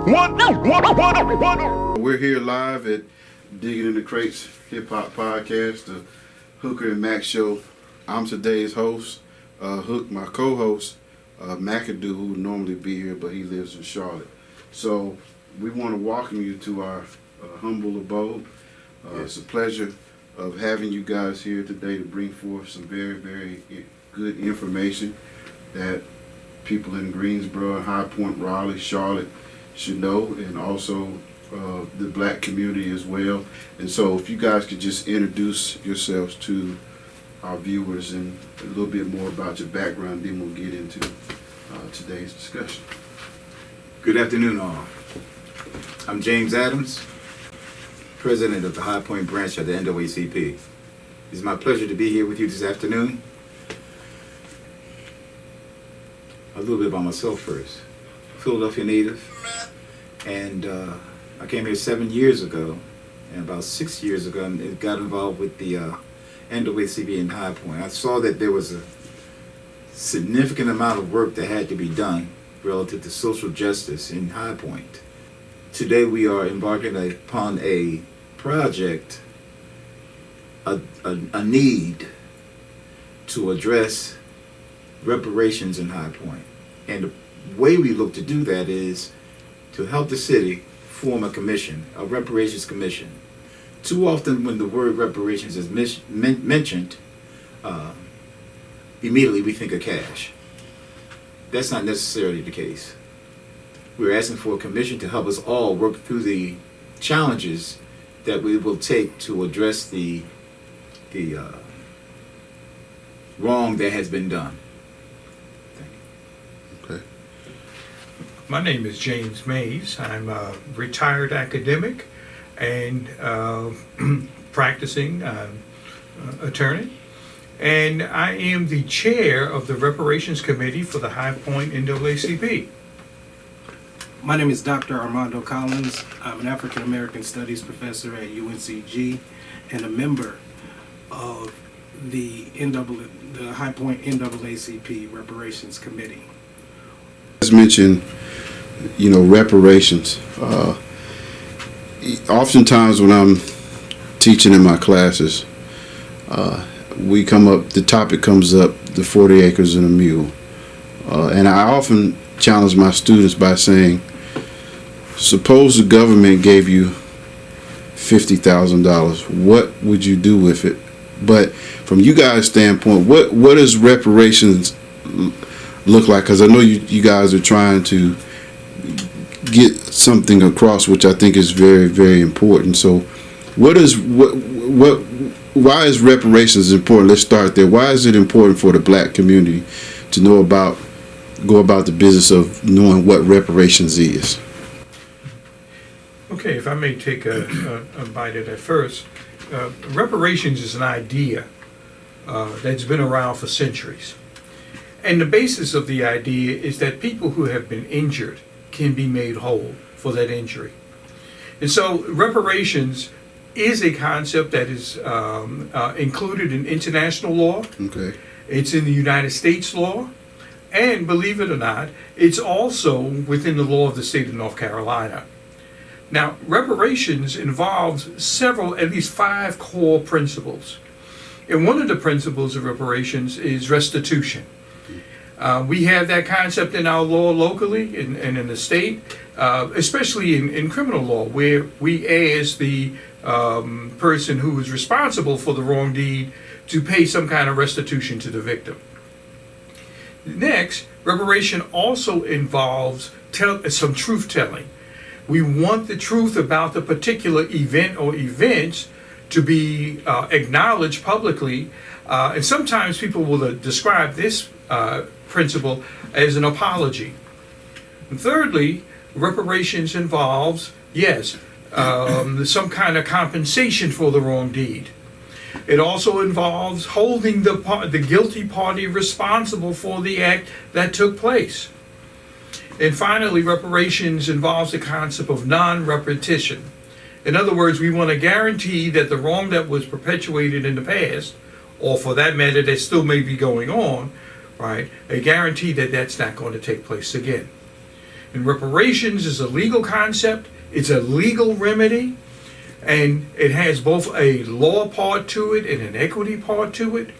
We're here live at Digging in the Crates Hip Hop Podcast, the Hooker and Mac Show. I'm today's host, Hook, my co-host, McAdoo, who would normally be here, but he lives in Charlotte. So we want to welcome you to our humble abode. It's a pleasure of having you guys here today to bring forth some very, very good information that people in Greensboro, High Point, Raleigh, Charlotte should know, and also the black community as well. And so if you guys could just introduce yourselves to our viewers and a little bit more about your background, then we'll get into today's discussion. Good afternoon, all. I'm James Adams, president of the High Point branch of the NAACP. It's my pleasure to be here with you this afternoon. A little bit about myself first. Philadelphia native, and I came here 7 years ago, and about 6 years ago I got involved with the NAACP in High Point. I saw that there was a significant amount of work that had to be done relative to social justice in High Point. Today we are embarking upon a project, a need to address reparations in High Point. And the way we look to do that is to help the city form a commission, a reparations commission. Too often when the word reparations is mentioned, immediately we think of cash. That's not necessarily the case. We're asking for a commission to help us all work through the challenges that we will take to address the wrong that has been done. My name is James Mays. I'm a retired academic and practicing attorney. And I am the chair of the Reparations Committee for the High Point NAACP. My name is Dr. Armando Collins. I'm an African American Studies professor at UNCG and a member of the High Point NAACP Reparations Committee. As mentioned, reparations. Oftentimes when I'm teaching in my classes, the topic comes up, the 40 acres and a mule. And I often challenge my students by saying, suppose the government gave you $50,000, what would you do with it? But from you guys' standpoint, what does reparations look like? Because I know you guys are trying to get something across, which I think is very, very important. So why is reparations important? Let's start there. Why is it important for the black community to go about the business of knowing what reparations is? Okay, if I may take a bite at that first. Reparations is an idea that's been around for centuries. And the basis of the idea is that people who have been injured can be made whole for that injury. And so reparations is a concept that is included in international law. Okay. It's in the United States law. And believe it or not, it's also within the law of the state of North Carolina. Now, reparations involves at least 5 core principles. And one of the principles of reparations is restitution. We have that concept in our law locally and in the state, especially in criminal law, where we ask the person who is responsible for the wrong deed to pay some kind of restitution to the victim. Next, reparation also involves some truth-telling. We want the truth about the particular event or events to be acknowledged publicly, and sometimes people will describe this principle as an apology. And thirdly, reparations involves, some kind of compensation for the wrong deed. It also involves holding the guilty party responsible for the act that took place. And finally, reparations involves the concept of non-repetition. In other words, we want to guarantee that the wrong that was perpetuated in the past, or for that matter that still may be going on, right, a guarantee that that's not going to take place again. And reparations is a legal concept, it's a legal remedy, and it has both a law part to it and an equity part to it,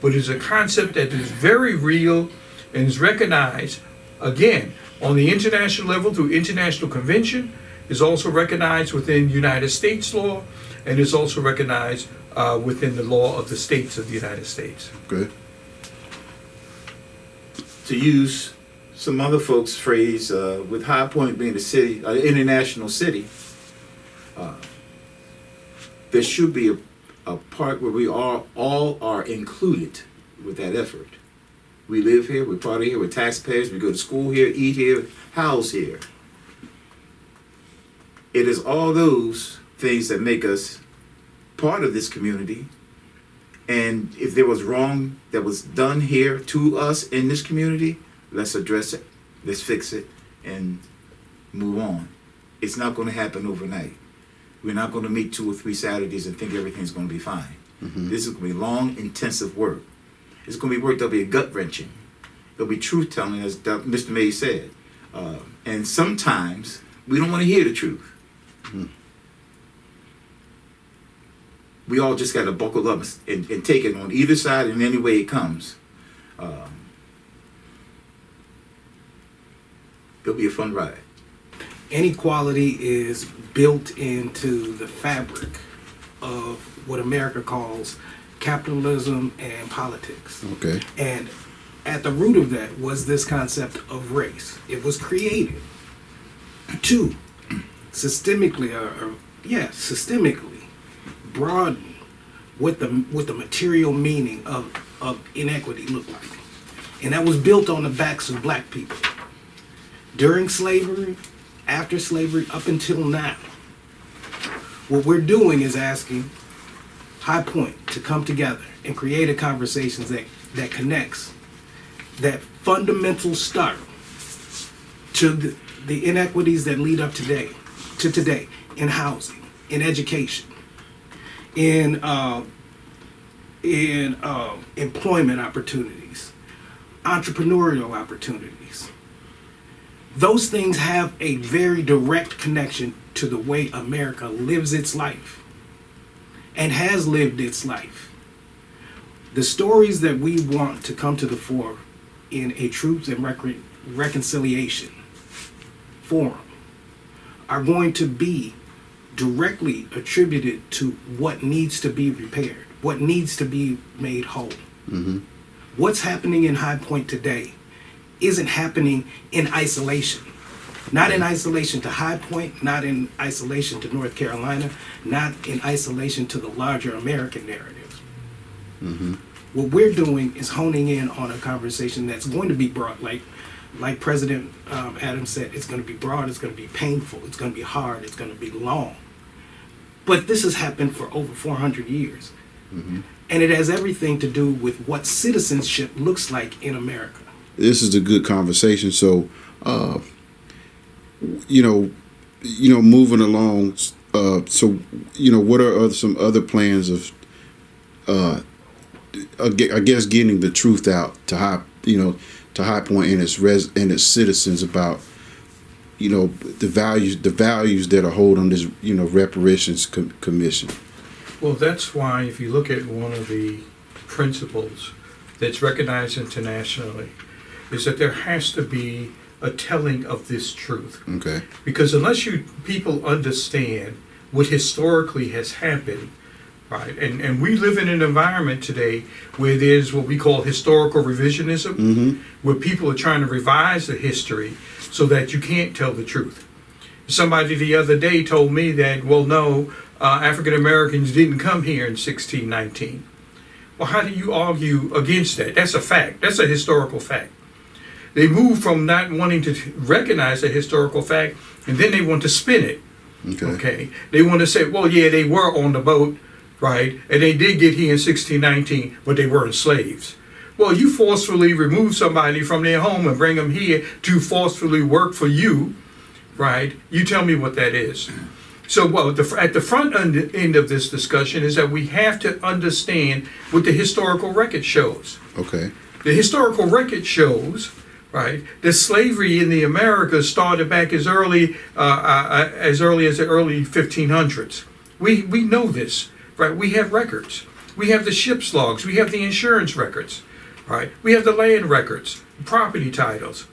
but it's a concept that is very real and is recognized, again, on the international level through international convention, is also recognized within United States law, and is also recognized within the law of the states of the United States. Good. To use some other folks' phrase, with High Point being a city, international city, there should be a part where we all are included with that effort. We live here, we're part of here, we're taxpayers, we go to school here, eat here, house here. It is all those things that make us part of this community. And if there was wrong that was done here to us in this community, let's address it, let's fix it, and move on. It's not going to happen overnight. We're not going to meet 2 or 3 Saturdays and think everything's going to be fine. Mm-hmm. This is going to be long, intensive work. It's going to be work that'll be gut-wrenching. It'll be truth-telling, as Mr. May said. And sometimes we don't want to hear the truth. Mm-hmm. We all just got to buckle up and take it on either side in any way it comes. It'll be a fun ride. Inequality is built into the fabric of what America calls capitalism and politics. Okay. And at the root of that was this concept of race. It was created to systemically broaden what the material meaning of inequity looked like. And that was built on the backs of black people. During slavery, after slavery, up until now, what we're doing is asking High Point to come together and create a conversation that connects that fundamental start to the inequities that lead up to today in housing, in education, in employment opportunities, entrepreneurial opportunities. Those things have a very direct connection to the way America lives its life and has lived its life. The stories that we want to come to the fore in a Truth and Reconciliation forum are going to be directly attributed to what needs to be repaired, what needs to be made whole. Mm-hmm. What's happening in High Point today isn't happening in isolation. Not in isolation to High Point, not in isolation to North Carolina, not in isolation to the larger American narrative. Mm-hmm. What we're doing is honing in on a conversation that's going to be broad, like President Adams said, it's going to be broad, it's going to be painful, it's going to be hard, it's going to be long. But this has happened for over 400 years. Mm-hmm. And it has everything to do with what citizenship looks like in America. This is a good conversation. So, moving along. What are some other plans of, I guess, getting the truth out to High Point and its citizens about, the values that are hold on this, Reparations Commission. Well, that's why if you look at one of the principles that's recognized internationally, is that there has to be a telling of this truth. Okay. Because unless people understand what historically has happened, right, and we live in an environment today where there's what we call historical revisionism, Mm-hmm. where people are trying to revise the history so that you can't tell the truth. Somebody the other day told me that, well, no, African Americans didn't come here in 1619. Well, how do you argue against that? That's a fact. That's a historical fact. They move from not wanting to recognize a historical fact, and then they want to spin it. Okay. They want to say, well, yeah, they were on the boat, right? And they did get here in 1619, but they weren't slaves. Well, you forcefully remove somebody from their home and bring them here to forcefully work for you, right? You tell me what that is. So, at the front end of this discussion is that we have to understand what the historical record shows. Okay. The historical record shows, right? The slavery in the Americas started back as early as the early 1500s. We know this, right? We have records. We have the ship's logs. We have the insurance records, right? We have the land records, property titles.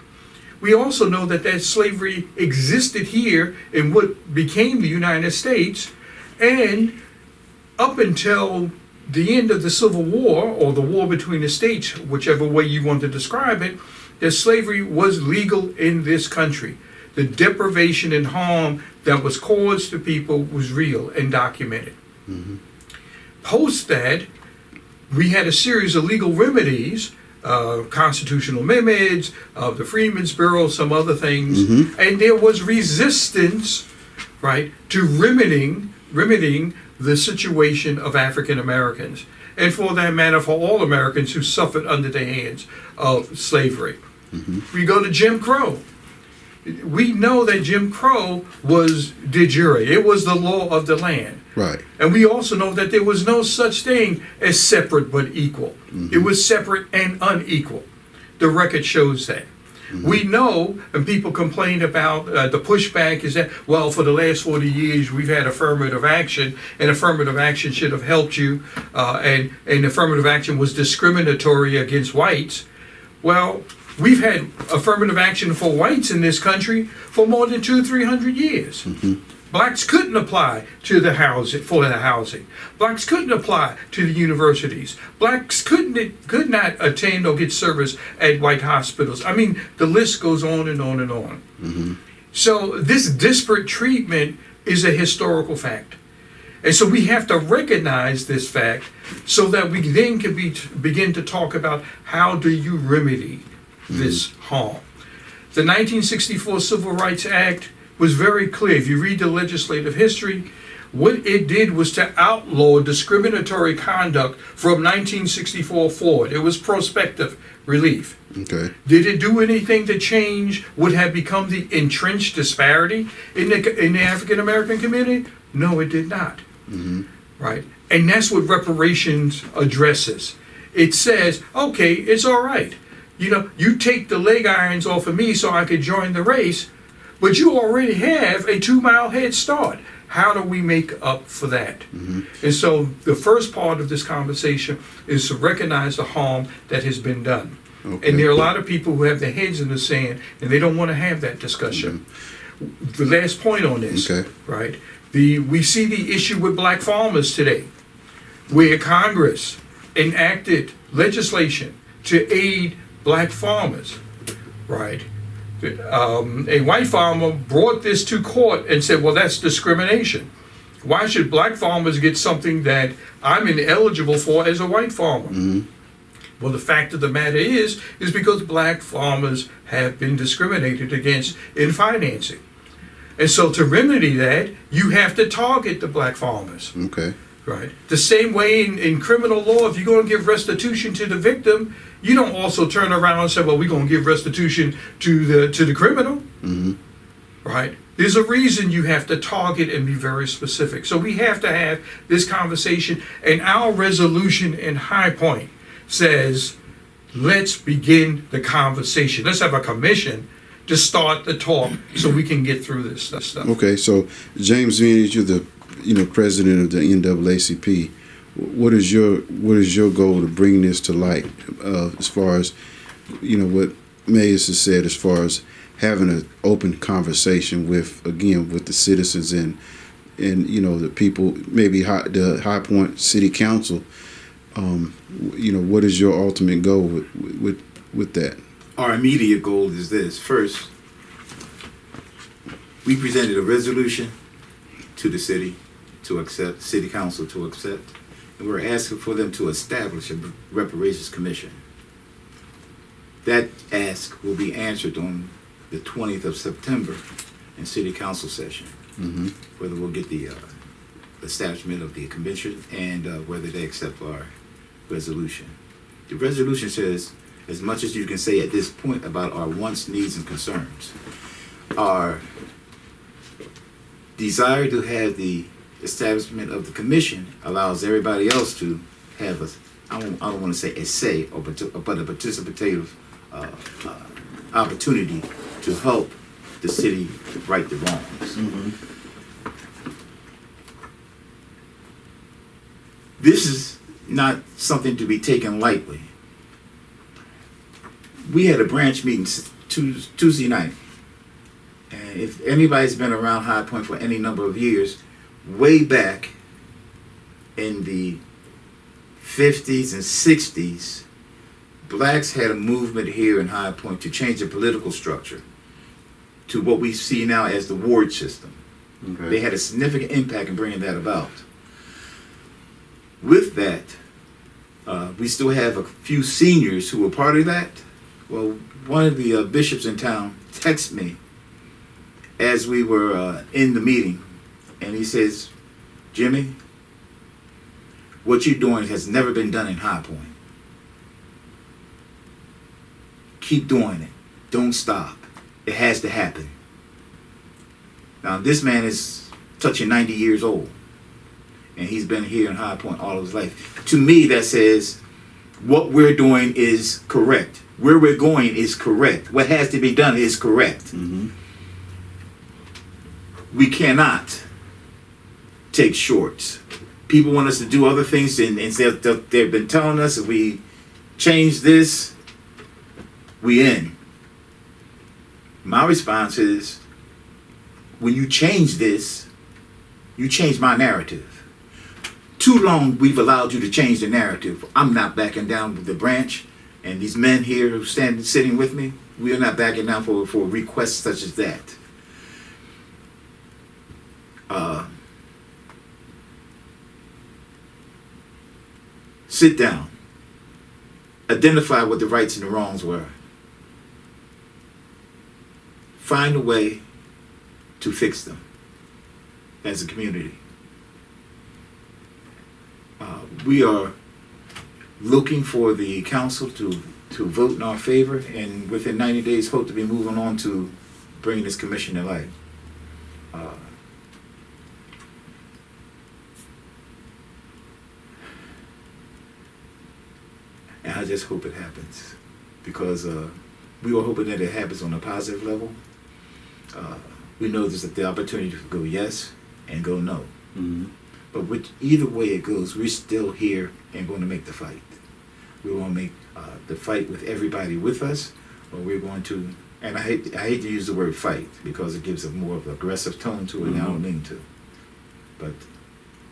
We also know that slavery existed here in what became the United States, and up until the end of the Civil War, or the war between the states, whichever way you want to describe it, that slavery was legal in this country. The deprivation and harm that was caused to people was real and documented. Mm-hmm. Post that, we had a series of legal remedies, constitutional amendments, the Freedmen's Bureau, some other things, Mm-hmm. and there was resistance, right, to remedying the situation of African Americans, and for that matter, for all Americans who suffered under the hands of slavery. Mm-hmm. We go to Jim Crow. We know that Jim Crow was de jure. It was the law of the land. Right. And we also know that there was no such thing as separate but equal. Mm-hmm. It was separate and unequal. The record shows that. Mm-hmm. We know, and people complain about the pushback is that, well, for the last 40 years we've had affirmative action, and affirmative action should have helped you, and affirmative action was discriminatory against whites. Well, we've had affirmative action for whites in this country for more than 200-300 years. Mm-hmm. Blacks couldn't apply to the housing. Blacks couldn't apply to the universities. Blacks could not attend or get service at white hospitals. I mean, the list goes on and on and on. Mm-hmm. So this disparate treatment is a historical fact. And so we have to recognize this fact so that we then can begin to talk about how do you remedy this harm. The 1964 Civil Rights Act was very clear. If you read the legislative history, what it did was to outlaw discriminatory conduct from 1964 forward. It was prospective relief. Okay. Did it do anything to change what had become the entrenched disparity in the African American community? No, it did not. Mm-hmm. Right? And that's what reparations addresses. It says, okay, it's all right. You know, you take the leg irons off of me so I could join the race, but you already have a 2-mile head start. How do we make up for that? Mm-hmm. And so the first part of this conversation is to recognize the harm that has been done. Okay. And there are a lot of people who have their heads in the sand and they don't want to have that discussion. The last point on this, Okay. right? We see the issue with black farmers today, where Congress enacted legislation to aid black farmers, right? A white farmer brought this to court and said, well, that's discrimination. Why should black farmers get something that I'm ineligible for as a white farmer? Mm-hmm. Well, the fact of the matter is because black farmers have been discriminated against in financing. And so to remedy that, you have to target the black farmers. Okay. Right. The same way in criminal law, if you're going to give restitution to the victim, you don't also turn around and say, well, we're going to give restitution to the criminal. Mm-hmm. Right. There's a reason you have to target and be very specific. So we have to have this conversation, and our resolution in High Point says, let's begin the conversation. Let's have a commission to start the talk so we can get through this stuff. Okay, so James Venus, you're the president of the NAACP. What is your goal to bring this to light, as far as what Mayes has said, as far as having an open conversation with the citizens and the people, maybe the High Point City Council. What is your ultimate goal with that? Our immediate goal is this. First, we presented a resolution to the city council to accept, and we're asking for them to establish a Reparations Commission. That ask will be answered on the 20th of September in city council session, Mm-hmm. whether we'll get the establishment of the convention and whether they accept our resolution. The resolution says as much as you can say at this point about our wants, needs, and concerns. Our desire to have the establishment of the commission allows everybody else to have I don't want to say a say, but a participative opportunity to help the city right the wrongs. This is not something to be taken lightly. We had a branch meeting Tuesday night. And if anybody's been around High Point for any number of years, way back in the 50s and 60s, blacks had a movement here in High Point to change the political structure to what we see now as the ward system. Okay. They had a significant impact in bringing that about. With that, we still have a few seniors who were part of that. Well, one of the bishops in town texted me as we were in the meeting, and he says, Jimmy, what you're doing has never been done in High Point. Keep doing it. Don't stop. It has to happen. Now, this man is touching 90 years old, and he's been here in High Point all of his life. To me, that says what we're doing is correct. Where we're going is correct. What has to be done is correct. We cannot take shorts. People want us to do other things, and they've been telling us if we change this, we in. My response is, when you change this, you change my narrative. Too long we've allowed you to change the narrative. I'm not backing down with the branch, and these men here who sitting with me, we are not backing down for requests such as that. Sit down. Identify what the rights and the wrongs were. Find a way to fix them as a community. We are looking for the council to vote in our favor, and within 90 days hope to be moving on to bringing this commission to life. And I just hope it happens, because we were hoping that it happens on a positive level. We know there's the opportunity to go yes and go no. But either way it goes, we're still here and going to make the fight. We want to make the fight with everybody with us, or we're going to, and I hate to use the word fight because it gives a more of an aggressive tone to it, and I don't mean to. But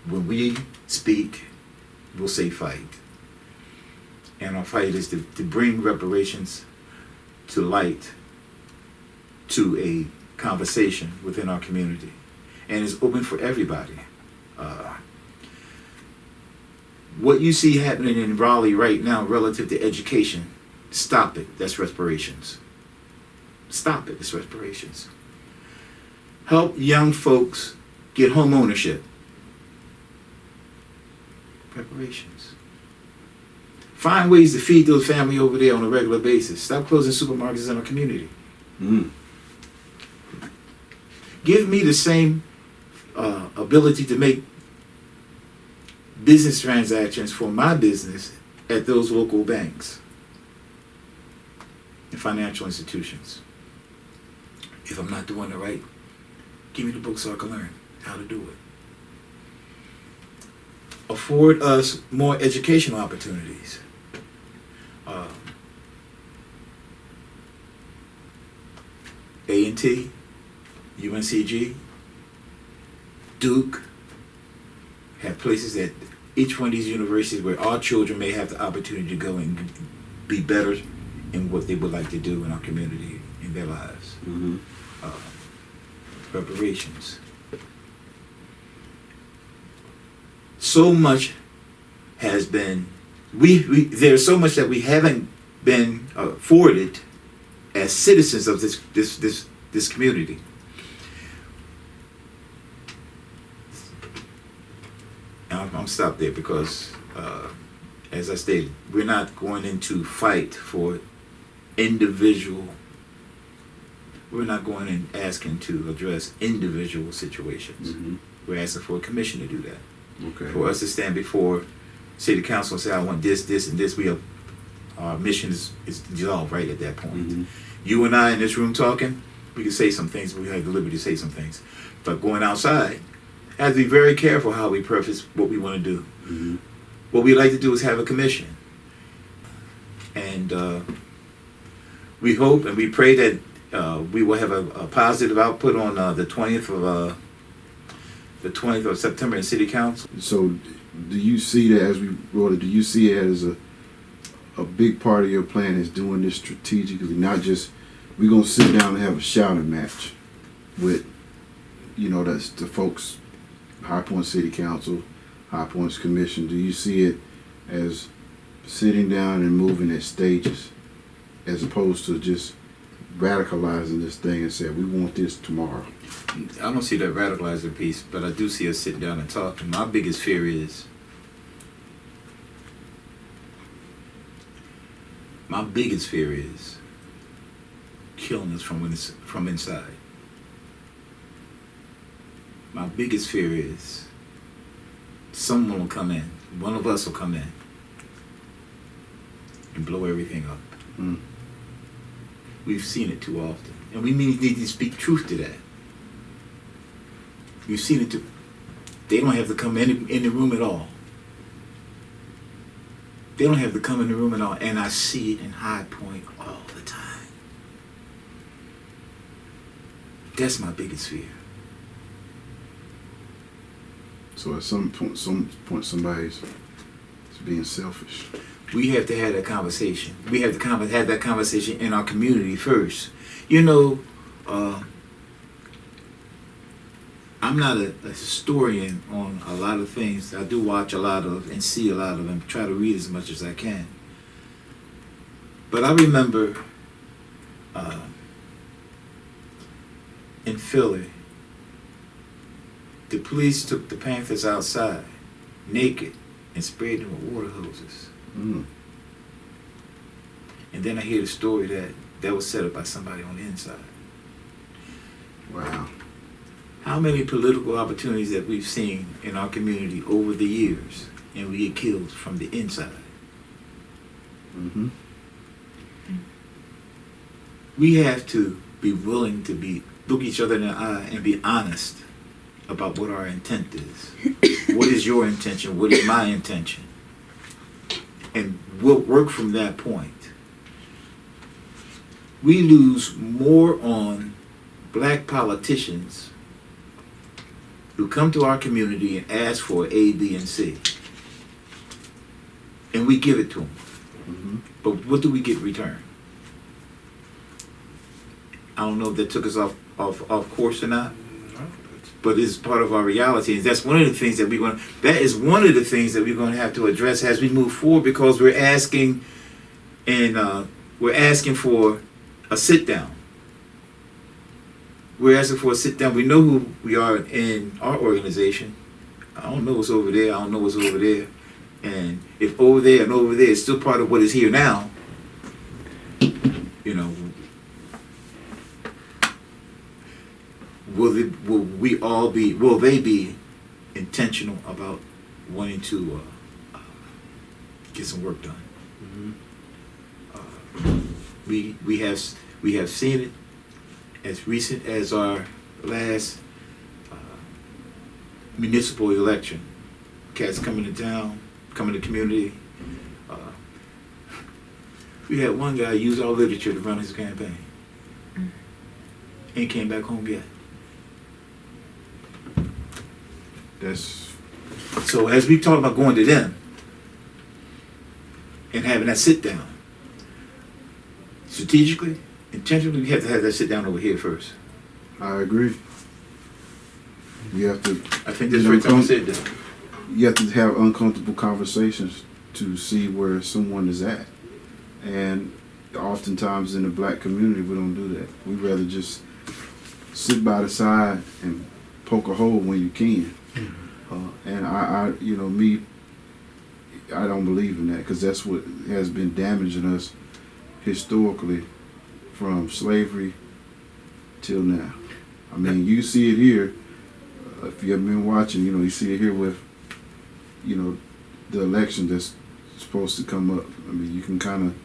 when we speak, we'll say fight. And our fight is to bring reparations to light, to a conversation within our community. And it's open for everybody. What you see happening in Raleigh right now relative to education, stop it. That's reparations. Stop it. It's reparations. Help young folks get home ownership. Reparations. Find ways to feed those families over there on a regular basis. Stop closing supermarkets in our community. Give me the same ability to make business transactions for my business at those local banks and financial institutions. If I'm not doing it right, give me the book so I can learn how to do it. Afford us more educational opportunities. A&T, UNCG, Duke, have places at each one of these universities where our children may have the opportunity to go and be better in what they would like to do in our community, in their lives. Reparations. So much has been, there's so much that we haven't been afforded as citizens of this community. I'm stopped there because, as I stated, we're not going into fight for individual. We're not going and asking to address individual situations. We're asking for a commission to do that. Okay. For us to stand before city council and say, I want this, this, and this, our mission is dissolved right at that point. You and I in this room talking, we can say some things, we have the liberty to say some things. But going outside, I have to be very careful how we preface what we want to do. Mm-hmm. What we like to do is have a commission. And we hope and we pray that we will have a positive output on the 20th of September in City Council. So, do you see that as we wrote it? Do you see it as a big part of your plan is doing this strategically, not just we're gonna sit down and have a shouting match with, that's the folks, High Point City Council, High Points Commission. Do you see it as sitting down and moving at stages, as opposed to just radicalizing this thing and saying we want this tomorrow? I don't see that radicalizing piece, but I do see us sitting down and talking. My biggest fear is killing us from inside. My biggest fear is someone will come in, one of us will come in and blow everything up. Mm. We've seen it too often, and we need to speak truth to that. We've seen it too. They don't have to come in the room at all. They don't have to come in the room at all, and I see it in High Point all the time. That's my biggest fear. So at some point somebody's being selfish. We have to have that conversation. We have to have that conversation in our community first. I'm not a historian on a lot of things. I do watch a lot of and see a lot of and try to read as much as I can. But I remember in Philly, the police took the Panthers outside, naked, and sprayed them with water hoses. Mm. And then I hear the story that was set up by somebody on the inside. Wow. How many political opportunities that we've seen in our community over the years, and we get killed from the inside? Mm-hmm. We have to be willing to look each other in the eye and be honest about what our intent is. What is your intention? What is my intention? And we'll work from that point. We lose more on black politicians who come to our community and ask for A, B, and C. And we give it to them. Mm-hmm. But what do we get in return? I don't know if that took us off course or not, but it's part of our reality. And that's one of the things that that is one of the things that we're going to have to address as we move forward, because we're asking for a sit down. We're asking for a sit down. We know who we are in our organization. I don't know what's over there. I don't know what's over there. And if over there and over there is still part of what is here now, will they be intentional about wanting to get some work done? Mm-hmm. We have seen it as recent as our last municipal election. Cats coming to town, coming to community. We had one guy use our literature to run his campaign. Ain't came back home yet. So as we talk about going to them and having that sit down, strategically, intentionally, we have to have that sit down over here first. I agree. You have to. I think that's the time I said that. You have to have uncomfortable conversations to see where someone is at, and oftentimes in the black community we don't do that. We rather just sit by the side and poke a hole when you can. Mm-hmm. And I don't believe in that, because that's what has been damaging us historically from slavery till now. I mean, you see it here. If you have been watching, you see it here with, the election that's supposed to come up. I mean, you can kind of,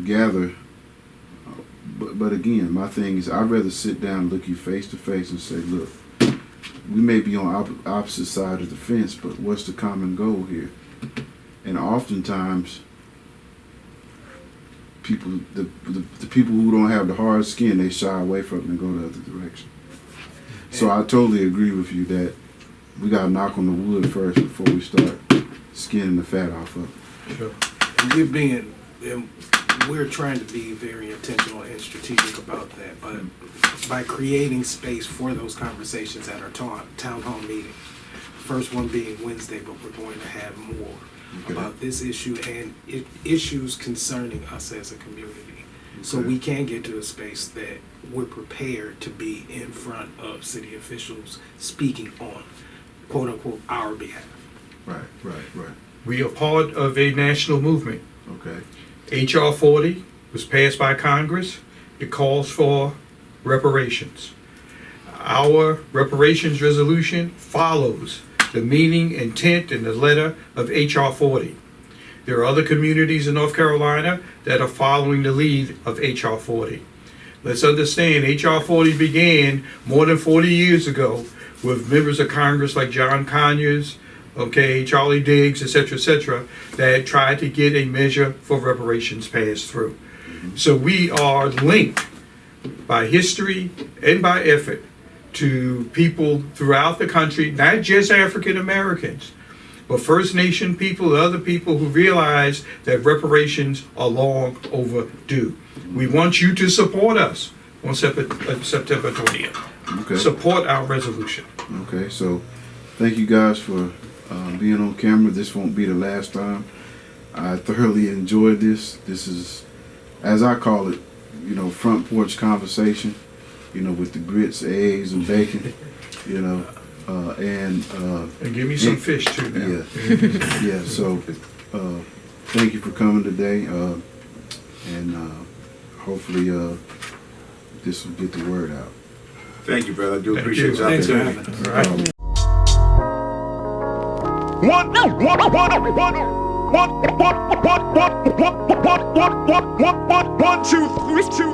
gather but again, my thing is I'd rather sit down and look you face to face and say, look, we may be on opposite side of the fence, but what's the common goal here? And oftentimes, people, the people who don't have the hard skin, they shy away from it and go the other direction. So I totally agree with you that we got to knock on the wood first before we start skinning the fat off of it. Sure. And we're trying to be very intentional and strategic about that, but by creating space for those conversations at our town hall meeting, first one being Wednesday, but we're going to have more about this issue and issues concerning us as a community. So we can get to a space that we're prepared to be in front of city officials speaking on, quote unquote, our behalf. Right. We are part of a national movement. Okay. H.R. 40 was passed by Congress. It calls for reparations. Our reparations resolution follows the meaning, intent, and the letter of H.R. 40. There are other communities in North Carolina that are following the lead of H.R. 40. Let's understand, H.R. 40 began more than 40 years ago with members of Congress like John Conyers, Charlie Diggs, etc., that tried to get a measure for reparations passed through. So we are linked by history and by effort to people throughout the country, not just African Americans, but First Nation people and other people who realize that reparations are long overdue. We want you to support us on September 20th. Okay. Support our resolution. Okay, so thank you guys for being on camera. This won't be the last time. I thoroughly enjoyed this. This is, as I call it, front porch conversation, with the grits, eggs, and bacon, and give me some fish too now. Yeah. So thank you for coming today, and hopefully this will get the word out. Thank you, brother. I do Thank appreciate you. your Thanks for opportunity. having us. All right. One, two, three, two,